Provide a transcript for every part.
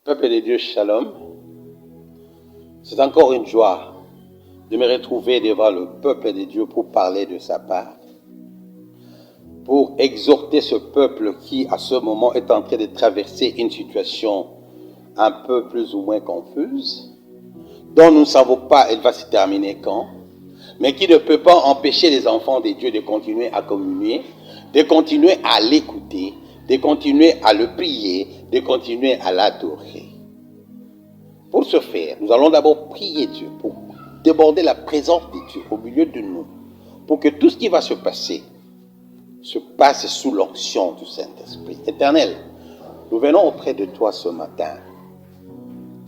Peuple de Dieu, shalom. C'est encore une joie de me retrouver devant le peuple de Dieu pour parler de sa part, pour exhorter ce peuple qui, à ce moment, est en train de traverser une situation un peu plus ou moins confuse, dont nous ne savons pas elle va se terminer quand, mais qui ne peut pas empêcher les enfants de Dieu de continuer à communier, de continuer à l'écouter, de continuer à le prier, de continuer à l'adorer. Pour ce faire, nous allons d'abord prier Dieu pour déborder la présence de Dieu au milieu de nous, pour que tout ce qui va se passe sous l'onction du Saint-Esprit. Éternel, nous venons auprès de toi ce matin.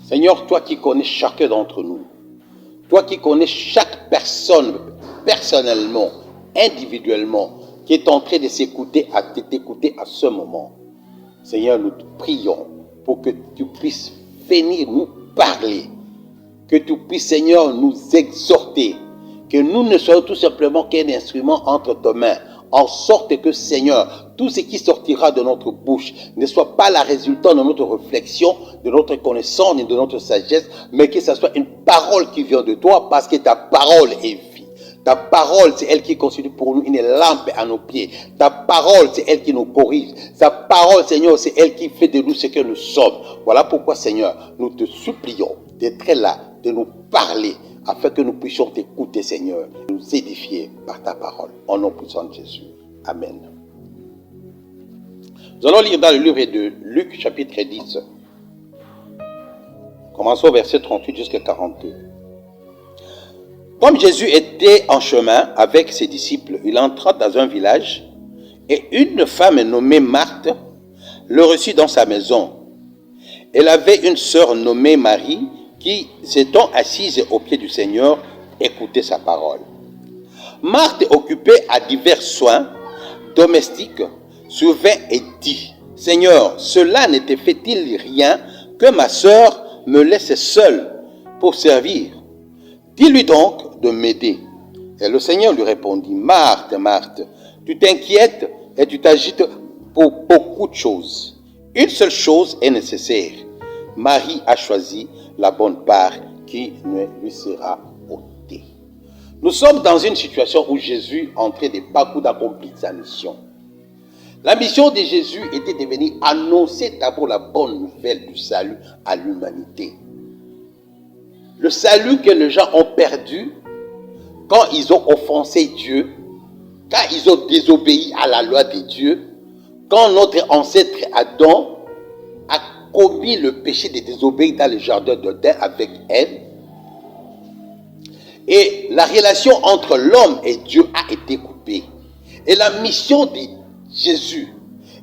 Seigneur, toi qui connais chacun d'entre nous, toi qui connais chaque personne personnellement, individuellement, qui est en train de t'écouter à ce moment. Seigneur, nous te prions pour que tu puisses venir nous parler, que tu puisses, Seigneur, nous exhorter, que nous ne soyons tout simplement qu'un instrument entre tes mains, en sorte que, Seigneur, tout ce qui sortira de notre bouche ne soit pas la résultante de notre réflexion, de notre connaissance et de notre sagesse, mais que ce soit une parole qui vient de toi, parce que ta parole est vie. Ta parole, c'est elle qui constitue pour nous une lampe à nos pieds. Ta parole, c'est elle qui nous corrige. Ta parole, Seigneur, c'est elle qui fait de nous ce que nous sommes. Voilà pourquoi, Seigneur, nous te supplions d'être là, de nous parler, afin que nous puissions t'écouter, Seigneur, nous édifier par ta parole. Au nom puissant de Jésus. Amen. Nous allons lire dans le livre de Luc, chapitre 10. Commençons au verset 38 jusqu'à 42. Comme Jésus était en chemin avec ses disciples, il entra dans un village et une femme nommée Marthe le reçut dans sa maison. Elle avait une sœur nommée Marie qui, s'étant assise aux pieds du Seigneur, écoutait sa parole. Marthe, occupée à divers soins domestiques, survint et dit : « Seigneur, cela ne te fait-il rien que ma sœur me laisse seule pour servir ? Dis-lui donc de m'aider. » Et le Seigneur lui répondit : « Marthe, Marthe, tu t'inquiètes et tu t'agites pour beaucoup de choses. Une seule chose est nécessaire. Marie a choisi la bonne part qui ne lui sera ôtée. » Nous sommes dans une situation où Jésus est en train de parcours d'accomplir sa mission. La mission de Jésus était de venir annoncer d'abord la bonne nouvelle du salut à l'humanité. Le salut que les gens ont perdu quand ils ont offensé Dieu, quand ils ont désobéi à la loi de Dieu, quand notre ancêtre Adam a commis le péché de désobéir dans le jardin d'Éden avec Ève, et la relation entre l'homme et Dieu a été coupée. Et la mission de Jésus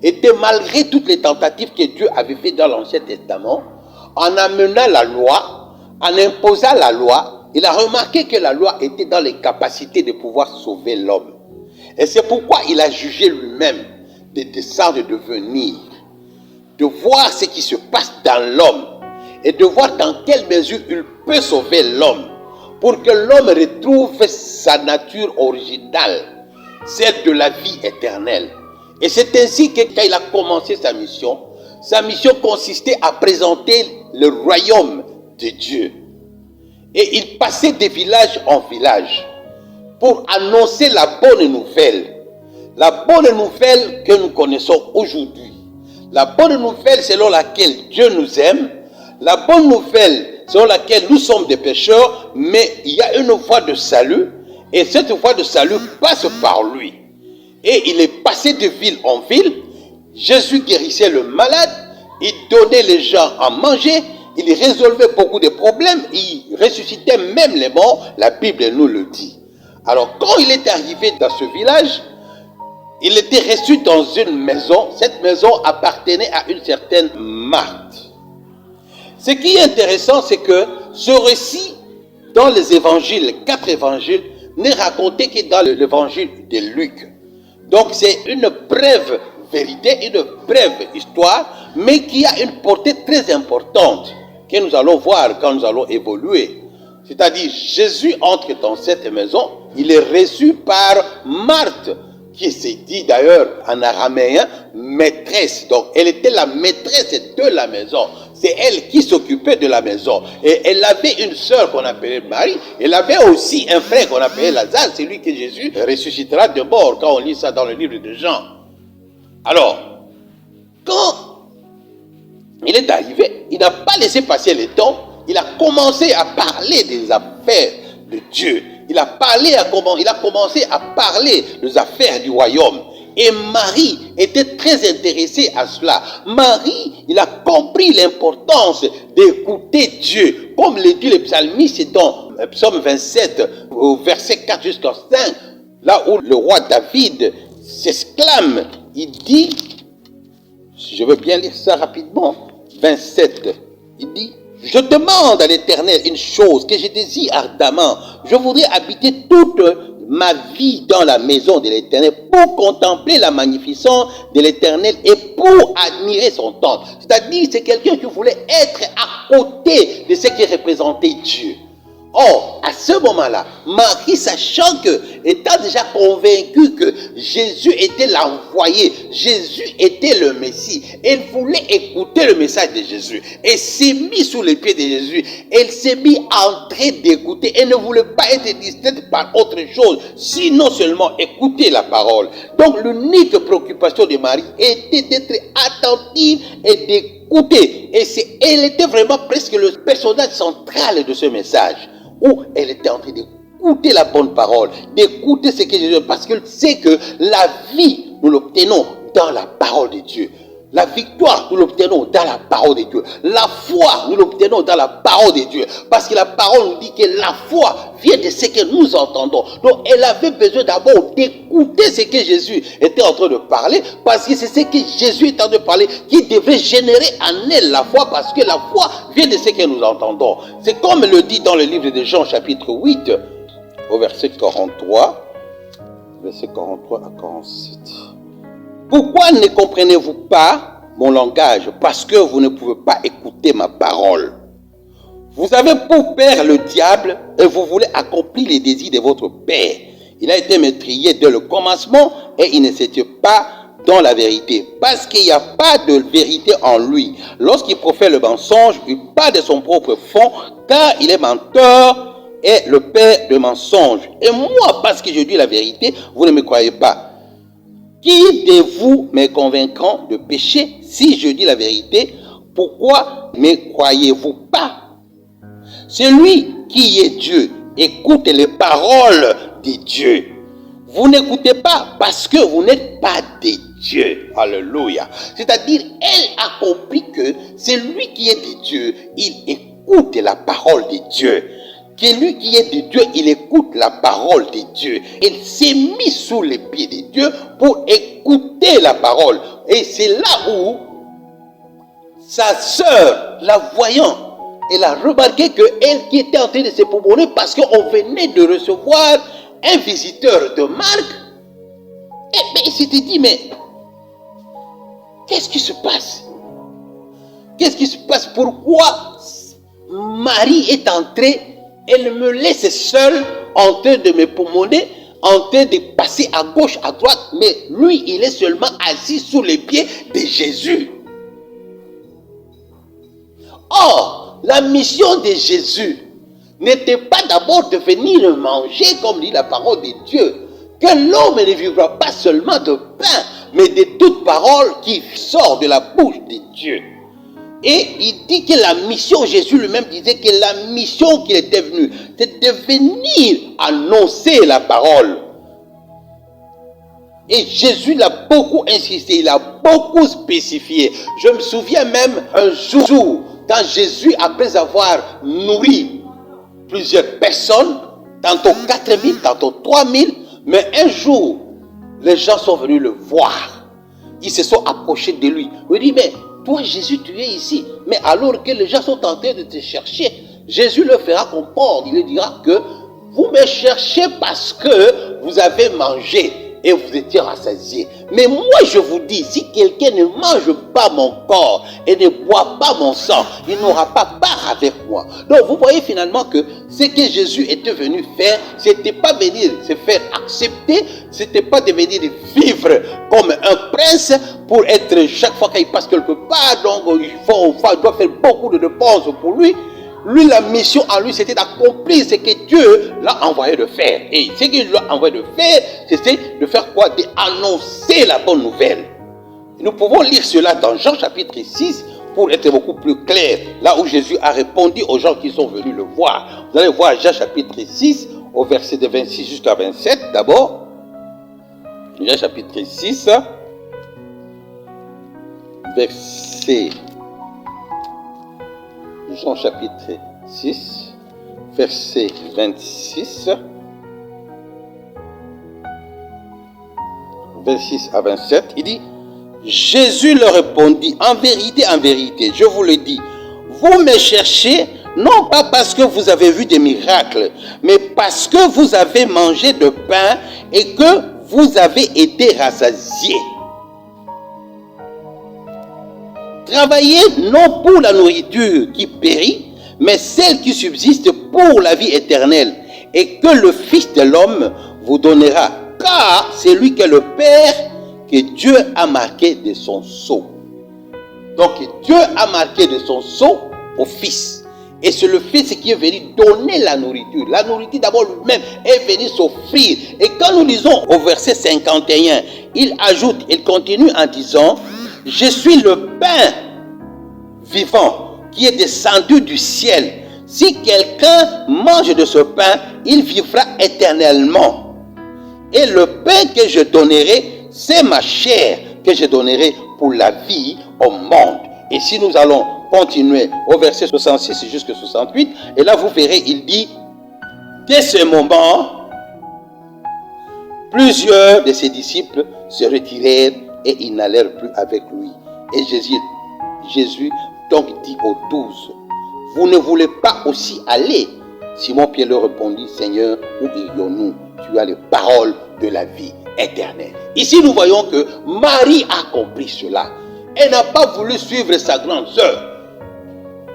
était, malgré toutes les tentatives que Dieu avait faites dans l'Ancien Testament, en amenant la loi, en imposant la loi, il a remarqué que la loi était dans les capacités de pouvoir sauver l'homme. Et c'est pourquoi il a jugé lui-même de descendre et de venir, de voir ce qui se passe dans l'homme et de voir dans quelle mesure il peut sauver l'homme pour que l'homme retrouve sa nature originale, celle de la vie éternelle. Et c'est ainsi que quand il a commencé sa mission consistait à présenter le royaume de Dieu. Et il passait de village en village pour annoncer la bonne nouvelle. La bonne nouvelle que nous connaissons aujourd'hui. La bonne nouvelle selon laquelle Dieu nous aime. La bonne nouvelle selon laquelle nous sommes des pécheurs, mais il y a une voie de salut. Et cette voie de salut passe par lui. Et il est passé de ville en ville. Jésus guérissait le malade. Il donnait les gens à manger. Il résolvait beaucoup de problèmes. Il ressuscitait même les morts. La Bible nous le dit. Alors quand il est arrivé dans ce village, il était reçu dans une maison. Cette maison appartenait à une certaine Marthe. Ce qui est intéressant, c'est que ce récit, dans les évangiles, les 4 évangiles, n'est raconté que dans l'évangile de Luc. Donc c'est une brève vérité, une brève histoire, mais qui a une portée très importante que nous allons voir quand nous allons évoluer. C'est-à-dire, Jésus entre dans cette maison, il est reçu par Marthe, qui s'est dit d'ailleurs en araméen maîtresse. Donc elle était la maîtresse de la maison. c'est elle qui s'occupait de la maison. Et elle avait une sœur qu'on appelait Marie. Elle avait aussi un frère qu'on appelait Lazare, c'est lui que Jésus ressuscitera de mort, quand on lit ça dans le livre de Jean. Alors, quand il est arrivé, il n'a pas laissé passer le temps, il a commencé à parler des affaires de Dieu. Il a commencé à parler des affaires du royaume. Et Marie était très intéressée à cela. Marie, il a compris l'importance d'écouter Dieu. Comme le dit le psalmiste dans Psaume 27, au verset 4 jusqu'au 5, là où le roi David s'exclame, il dit, je veux bien lire ça rapidement, 27, il dit, je demande à l'Éternel une chose que je désire ardemment. Je voudrais habiter toute ma vie dans la maison de l'Éternel pour contempler la magnificence de l'Éternel et pour admirer son temple. C'est-à-dire, c'est quelqu'un qui voulait être à côté de ce qui représentait Dieu. Or, à ce moment-là, Marie, sachant que, étant déjà convaincue que Jésus était l'envoyé, Jésus était le Messie, elle voulait écouter le message de Jésus. Elle s'est mise sous les pieds de Jésus. Elle s'est mise en train d'écouter. Elle ne voulait pas être distraite par autre chose, sinon seulement écouter la parole. Donc, l'unique préoccupation de Marie était d'être attentive et d'écouter. Et elle était vraiment presque le personnage central de ce message, où elle était en train d'écouter la bonne parole, d'écouter ce que Jésus, parce qu'elle sait que la vie, nous l'obtenons dans la parole de Dieu. La victoire, nous l'obtenons dans la parole de Dieu. La foi, nous l'obtenons dans la parole de Dieu. Parce que la parole nous dit que la foi vient de ce que nous entendons. Donc, elle avait besoin d'abord d'écouter ce que Jésus était en train de parler. Parce que c'est ce que Jésus est en train de parler qui devrait générer en elle la foi. Parce que la foi vient de ce que nous entendons. C'est comme le dit dans le livre de Jean, chapitre 8, au verset 43. Verset 43 à 47. Pourquoi ne comprenez-vous pas mon langage? Parce que vous ne pouvez pas écouter ma parole. Vous avez pour père le diable et vous voulez accomplir les désirs de votre père. Il a été meurtrier dès le commencement et il ne s'était pas dans la vérité. Parce qu'il n'y a pas de vérité en lui. Lorsqu'il profère le mensonge, il parle de son propre fond car il est menteur et le père de mensonge. Et moi, parce que je dis la vérité, vous ne me croyez pas. Qui de vous me convaincra de péché si je dis la vérité? Pourquoi ne croyez-vous pas? Celui qui est Dieu écoute les paroles de Dieu. Vous n'écoutez pas parce que vous n'êtes pas de Dieu. Alléluia. C'est-à-dire, elle a compris que celui qui est de Dieu, il écoute la parole de Dieu. Celui qui est de Dieu, il écoute la parole de Dieu. Il s'est mis sous les pieds de Dieu pour écouter la parole. Et c'est là où sa sœur, la voyant, elle a remarqué qu'elle qui était en train de se promener parce qu'on venait de recevoir un visiteur de Marc. Et il s'était dit, mais qu'est-ce qui se passe? Qu'est-ce qui se passe? Pourquoi Marie est entrée? Elle me laisse seule en train de me promener, en train de passer à gauche, à droite. Mais lui, il est seulement assis sous les pieds de Jésus. Or, la mission de Jésus n'était pas d'abord de venir manger, comme dit la parole de Dieu. Que l'homme ne vivra pas seulement de pain, mais de toute parole qui sort de la bouche de Dieu. Et il dit que la mission, Jésus lui-même disait que la mission qu'il était venu, c'est de venir annoncer la parole. Et Jésus l'a beaucoup insisté, il a beaucoup spécifié. Je me souviens même un jour, quand Jésus, après avoir nourri plusieurs personnes, tantôt 4000, tantôt 3000, mais un jour, les gens sont venus le voir. Ils se sont approchés de lui. Il dit, mais toi Jésus, tu es ici. Mais alors que les gens sont en train de te chercher, Jésus leur fera comprendre. Il leur dira que vous me cherchez parce que vous avez mangé. et vous étiez rassasiés. Mais moi je vous dis, si quelqu'un ne mange pas mon corps et ne boit pas mon sang, il n'aura pas part avec moi. Donc vous voyez finalement que ce que Jésus était venu faire, c'était pas venir se faire accepter, c'était pas de venir vivre comme un prince pour être chaque fois qu'il passe quelque part, donc il doit faire beaucoup de dépenses pour lui. Lui, la mission en lui, c'était d'accomplir ce que Dieu l'a envoyé de faire. Et ce qu'il l'a envoyé de faire, c'était de faire quoi? D'annoncer la bonne nouvelle. Et nous pouvons lire cela dans Jean chapitre 6 pour être beaucoup plus clair. Là où Jésus a répondu aux gens qui sont venus le voir. Vous allez voir Jean chapitre 6 au verset de 26 jusqu'à 27 d'abord. Jean chapitre 6, verset... Jean chapitre 6, verset 26 à 27, il dit, Jésus leur répondit, en vérité, je vous le dis, vous me cherchez non pas parce que vous avez vu des miracles, mais parce que vous avez mangé de pain et que vous avez été rassasiés. Travaillez non pour la nourriture qui périt, mais celle qui subsiste pour la vie éternelle, et que le Fils de l'homme vous donnera, car c'est lui que le Père que Dieu a marqué de son sceau. Donc Dieu a marqué de son sceau au Fils. Et c'est le Fils qui est venu donner la nourriture. La nourriture d'abord lui-même est venu s'offrir. Et quand nous lisons au verset 51, il ajoute, il continue en disant, je suis le pain vivant qui est descendu du ciel. Si quelqu'un mange de ce pain, il vivra éternellement. Et le pain que je donnerai, c'est ma chair que je donnerai pour la vie au monde. Et si nous allons continuer au verset 66 jusqu'à 68, et là vous verrez, il dit, dès ce moment, plusieurs de ses disciples se retirèrent et ils n'allèrent plus avec lui. Et Jésus donc dit aux 12, vous ne voulez pas aussi aller? Simon-Pierre leur répondit, Seigneur, où irions-nous? Tu as les paroles de la vie éternelle. Ici nous voyons que Marie a compris cela. Elle n'a pas voulu suivre sa grande sœur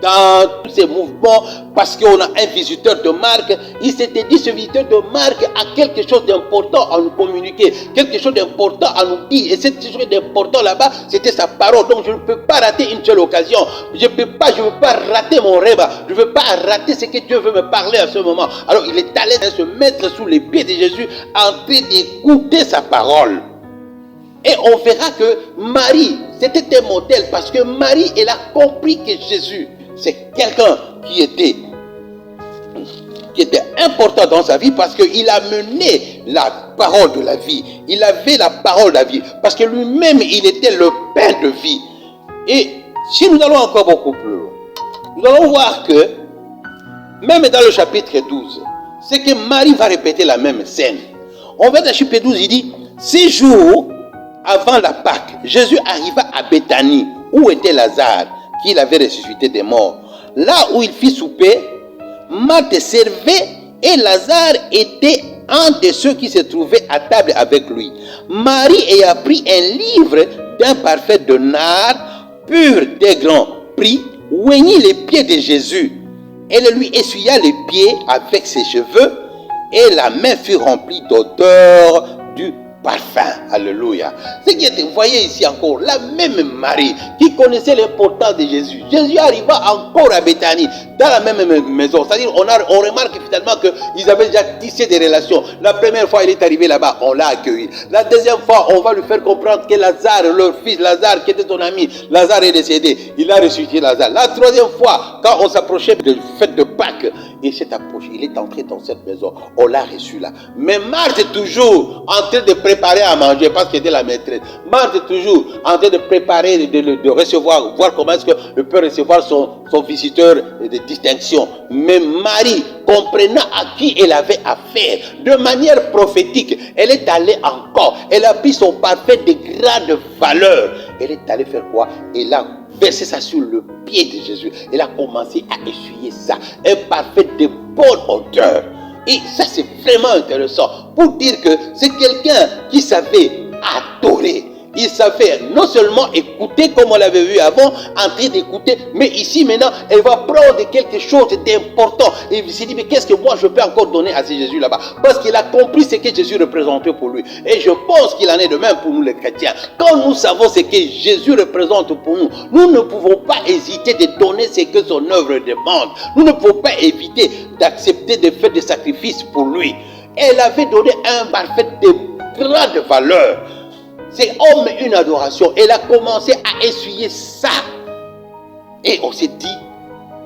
dans tous ces mouvements parce qu'on a un visiteur de marque. Il s'était dit, ce visiteur de marque a quelque chose d'important à nous communiquer, quelque chose d'important à nous dire, et cette chose d'important là-bas, c'était sa parole. Donc je ne peux pas rater une seule occasion, je ne veux pas rater mon rêve, je ne veux pas rater ce que Dieu veut me parler à ce moment. Alors il est allé se mettre sous les pieds de Jésus en train d'écouter sa parole. Et on verra que Marie, c'était un modèle parce que Marie, elle a compris que Jésus, c'est quelqu'un qui était important dans sa vie parce qu'il a mené la parole de la vie. Il avait la parole de la vie parce que lui-même, il était le pain de vie. Et si nous allons encore beaucoup plus loin, nous allons voir que, même dans le chapitre 12, c'est que Marie va répéter la même scène. On va dans le chapitre 12, il dit, 6 jours avant la Pâque, Jésus arriva à Béthanie, où était Lazare, qu'il avait ressuscité des morts. Là où il fit souper, Marthe servait et Lazare était un de ceux qui se trouvaient à table avec lui. Marie ayant pris un livre d'un parfum de nard pur des grands prix, oignit les pieds de Jésus. Elle lui essuya les pieds avec ses cheveux et la main fut remplie d'odeur du parfum. Alléluia. Ce qui était, vous voyez ici encore, la même Marie qui connaissait l'importance de Jésus. Jésus arriva encore à Béthanie, dans la même maison. C'est-à-dire, on remarque finalement qu'ils avaient déjà tissé des relations. La première fois, il est arrivé là-bas, on l'a accueilli. La deuxième fois, on va lui faire comprendre que Lazare, leur fils Lazare, qui était son ami, Lazare est décédé. Il a ressuscité Lazare. La troisième fois, quand on s'approchait de fête de Pâques, il s'est approché, il est entré dans cette maison. On l'a reçu là. Mais Marthe est toujours en train de préparer à manger parce qu'elle était la maîtresse. Marthe est toujours en train de préparer, de recevoir, voir comment est-ce qu'il peut recevoir son visiteur de distinction. Mais Marie, comprenant à qui elle avait affaire, de manière prophétique, elle est allée encore. Elle a pris son parfum de grande valeur. Elle est allée faire quoi? Elle a versé ça sur le pied de Jésus. Elle a commencé à essuyer ça. Un parfum de bonne odeur. Et ça, c'est vraiment intéressant pour dire que c'est quelqu'un qui savait adorer. Il savait non seulement écouter comme on l'avait vu avant, en train d'écouter, mais ici maintenant, elle va prendre quelque chose d'important. Et il s'est dit, mais qu'est-ce que moi je peux encore donner à ce Jésus là-bas? Parce qu'il a compris ce que Jésus représentait pour lui. Et je pense qu'il en est de même pour nous les chrétiens. Quand nous savons ce que Jésus représente pour nous, nous ne pouvons pas hésiter de donner ce que son œuvre demande. Nous ne pouvons pas éviter d'accepter de faire des sacrifices pour lui. Elle avait donné un parfait de grande valeur. C'est homme une adoration. Elle a commencé à essuyer ça. Et on s'est dit,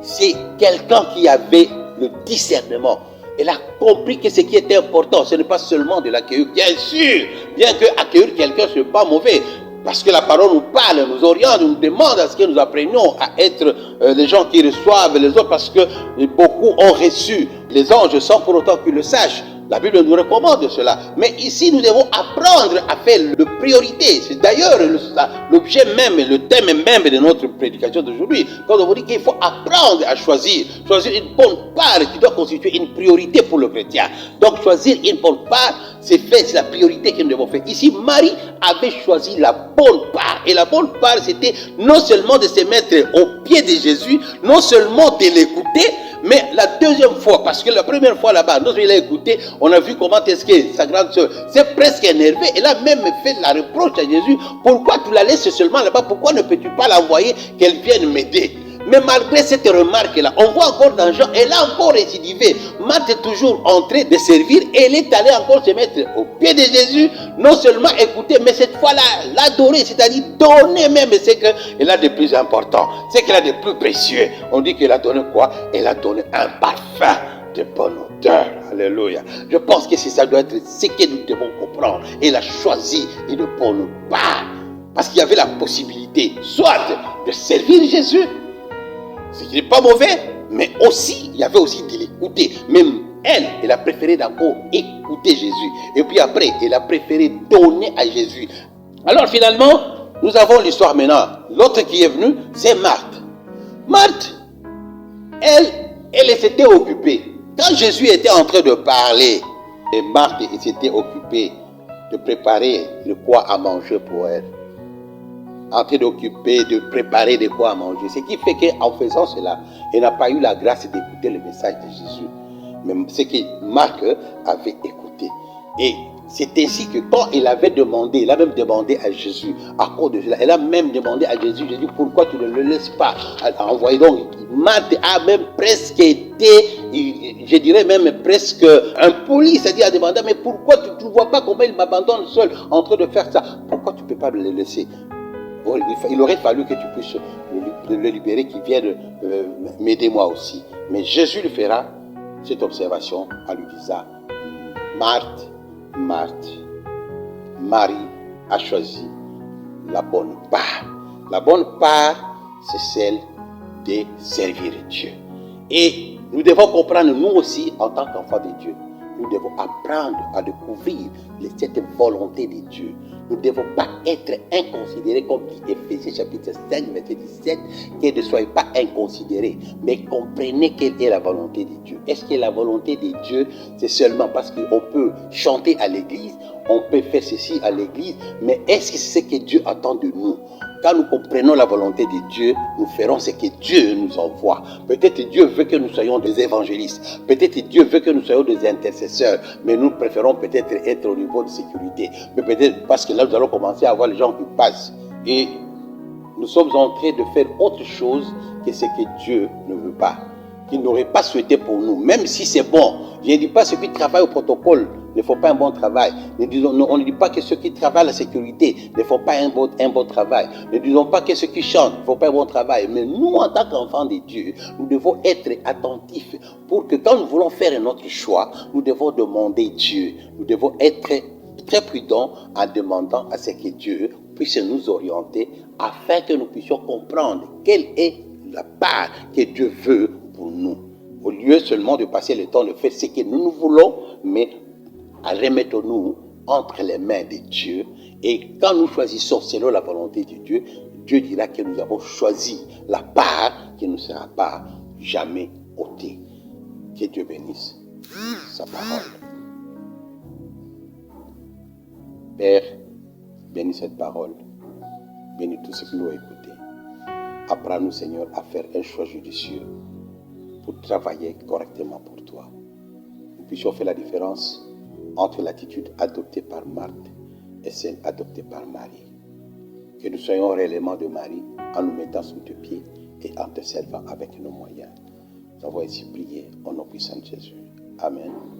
c'est quelqu'un qui avait le discernement. Elle a compris que ce qui était important, ce n'est pas seulement de l'accueillir. Bien sûr, bien que accueillir quelqu'un, ce n'est pas mauvais. Parce que la parole nous parle, nous oriente, nous demande à ce que nous apprenions à être les gens qui reçoivent les autres. Parce que beaucoup ont reçu les anges sans pour autant qu'ils le sachent. La Bible nous recommande cela. Mais ici, nous devons apprendre à faire de priorité. C'est d'ailleurs l'objet même, le thème même de notre prédication d'aujourd'hui. Quand on vous dit qu'il faut apprendre à choisir. Choisir une bonne part qui doit constituer une priorité pour le chrétien. Donc, choisir une bonne part, c'est la priorité que nous devons faire. Ici, Marie avait choisi la bonne part. Et la bonne part, c'était non seulement de se mettre au pied de Jésus, non seulement de l'écouter, mais la deuxième fois, parce que la première fois là-bas, nous il a écouté, on a vu comment est-ce que sa grande soeur s'est presque énervée. Elle a même fait la reproche à Jésus. Pourquoi tu la laisses seulement là-bas? Pourquoi ne peux-tu pas l'envoyer qu'elle vienne m'aider? Mais malgré cette remarque-là, on voit encore dans Jean, elle a encore récidivé. Marthe est toujours en train de servir. Elle est allée encore se mettre au pied de Jésus. Non seulement écouter, mais cette fois-là, l'adorer, c'est-à-dire donner même ce qu'elle a de plus important, ce qu'elle a de plus précieux. On dit qu'elle a donné quoi? Elle a donné un parfum de bonne odeur. Alléluia. Je pense que ça doit être ce que nous devons comprendre. Elle a choisi une bonne part. Parce qu'il y avait la possibilité, soit de servir Jésus, ce qui n'est pas mauvais, mais aussi, il y avait aussi de l'écouter. Même elle a préféré d'abord écouter Jésus. Et puis après, elle a préféré donner à Jésus. Alors finalement, nous avons l'histoire maintenant. L'autre qui est venu, c'est Marthe. Marthe, elle s'était occupée. Quand Jésus était en train de parler, et Marthe s'était occupée de préparer le quoi à manger pour elle. En train d'occuper, de préparer de quoi à manger. Ce qui fait qu'en faisant cela, elle n'a pas eu la grâce d'écouter le message de Jésus. Mais ce que Marc avait écouté. Et c'est ainsi que quand elle avait demandé, elle a même demandé à Jésus, à cause de cela, elle a même demandé à Jésus, pourquoi tu ne le laisses pas envoyer. Donc, Marthe a même presque été, je dirais même presque impoli, c'est-à-dire à demander, mais pourquoi tu ne vois pas comment il m'abandonne seul en train de faire ça? Pourquoi tu ne peux pas me le laisser? Bon, il aurait fallu que tu puisses le libérer, qu'il vienne m'aider moi aussi. Mais Jésus lui fera cette observation en lui disant, Marthe, Marthe, Marie a choisi la bonne part. La bonne part, c'est celle de servir Dieu. Et nous devons comprendre, nous aussi, en tant qu'enfants de Dieu, nous devons apprendre à découvrir cette volonté de Dieu. Nous ne devons pas être inconsidérés, comme dit Éphésiens chapitre 5, verset 17, que ne soyez pas inconsidérés, mais comprenez quelle est la volonté de Dieu. Est-ce que la volonté de Dieu, c'est seulement parce qu'on peut chanter à l'église, on peut faire ceci à l'église, mais est-ce que c'est ce que Dieu attend de nous? Quand nous comprenons la volonté de Dieu, nous ferons ce que Dieu nous envoie. Peut-être Dieu veut que nous soyons des évangélistes. Peut-être Dieu veut que nous soyons des intercesseurs. Mais nous préférons peut-être être au niveau de sécurité. Mais peut-être parce que là, nous allons commencer à voir les gens qui passent. Et nous sommes en train de faire autre chose que ce que Dieu ne veut pas. Qu'il n'aurait pas souhaité pour nous. Même si c'est bon. Je ne dis pas ceux qui travaillent au protocole ne font pas un bon travail. On ne dit pas que ceux qui travaillent à la sécurité ne font pas un bon travail. Ne disons pas que ceux qui chantent ne font pas un bon travail. Mais nous, en tant qu'enfants de Dieu, nous devons être attentifs pour que quand nous voulons faire notre choix, nous devons demander Dieu. Nous devons être très prudents en demandant à ce que Dieu puisse nous orienter afin que nous puissions comprendre quelle est la part que Dieu veut pour nous. Au lieu seulement de passer le temps de faire ce que nous voulons, mais remettons-nous entre les mains de Dieu. Et quand nous choisissons selon la volonté de Dieu, Dieu dira que nous avons choisi la part qui ne sera pas jamais ôtée. Que Dieu bénisse. sa parole. Père, bénis cette parole. Bénis tout ce qui nous a écoutés. Apprends-nous, Seigneur, à faire un choix judicieux pour travailler correctement pour toi. Nous puissions faire la différence entre l'attitude adoptée par Marthe et celle adoptée par Marie. Que nous soyons réellement de Marie en nous mettant sous tes pieds et en te servant avec nos moyens. Nous avons ainsi prié au nom puissant de Jésus. Amen.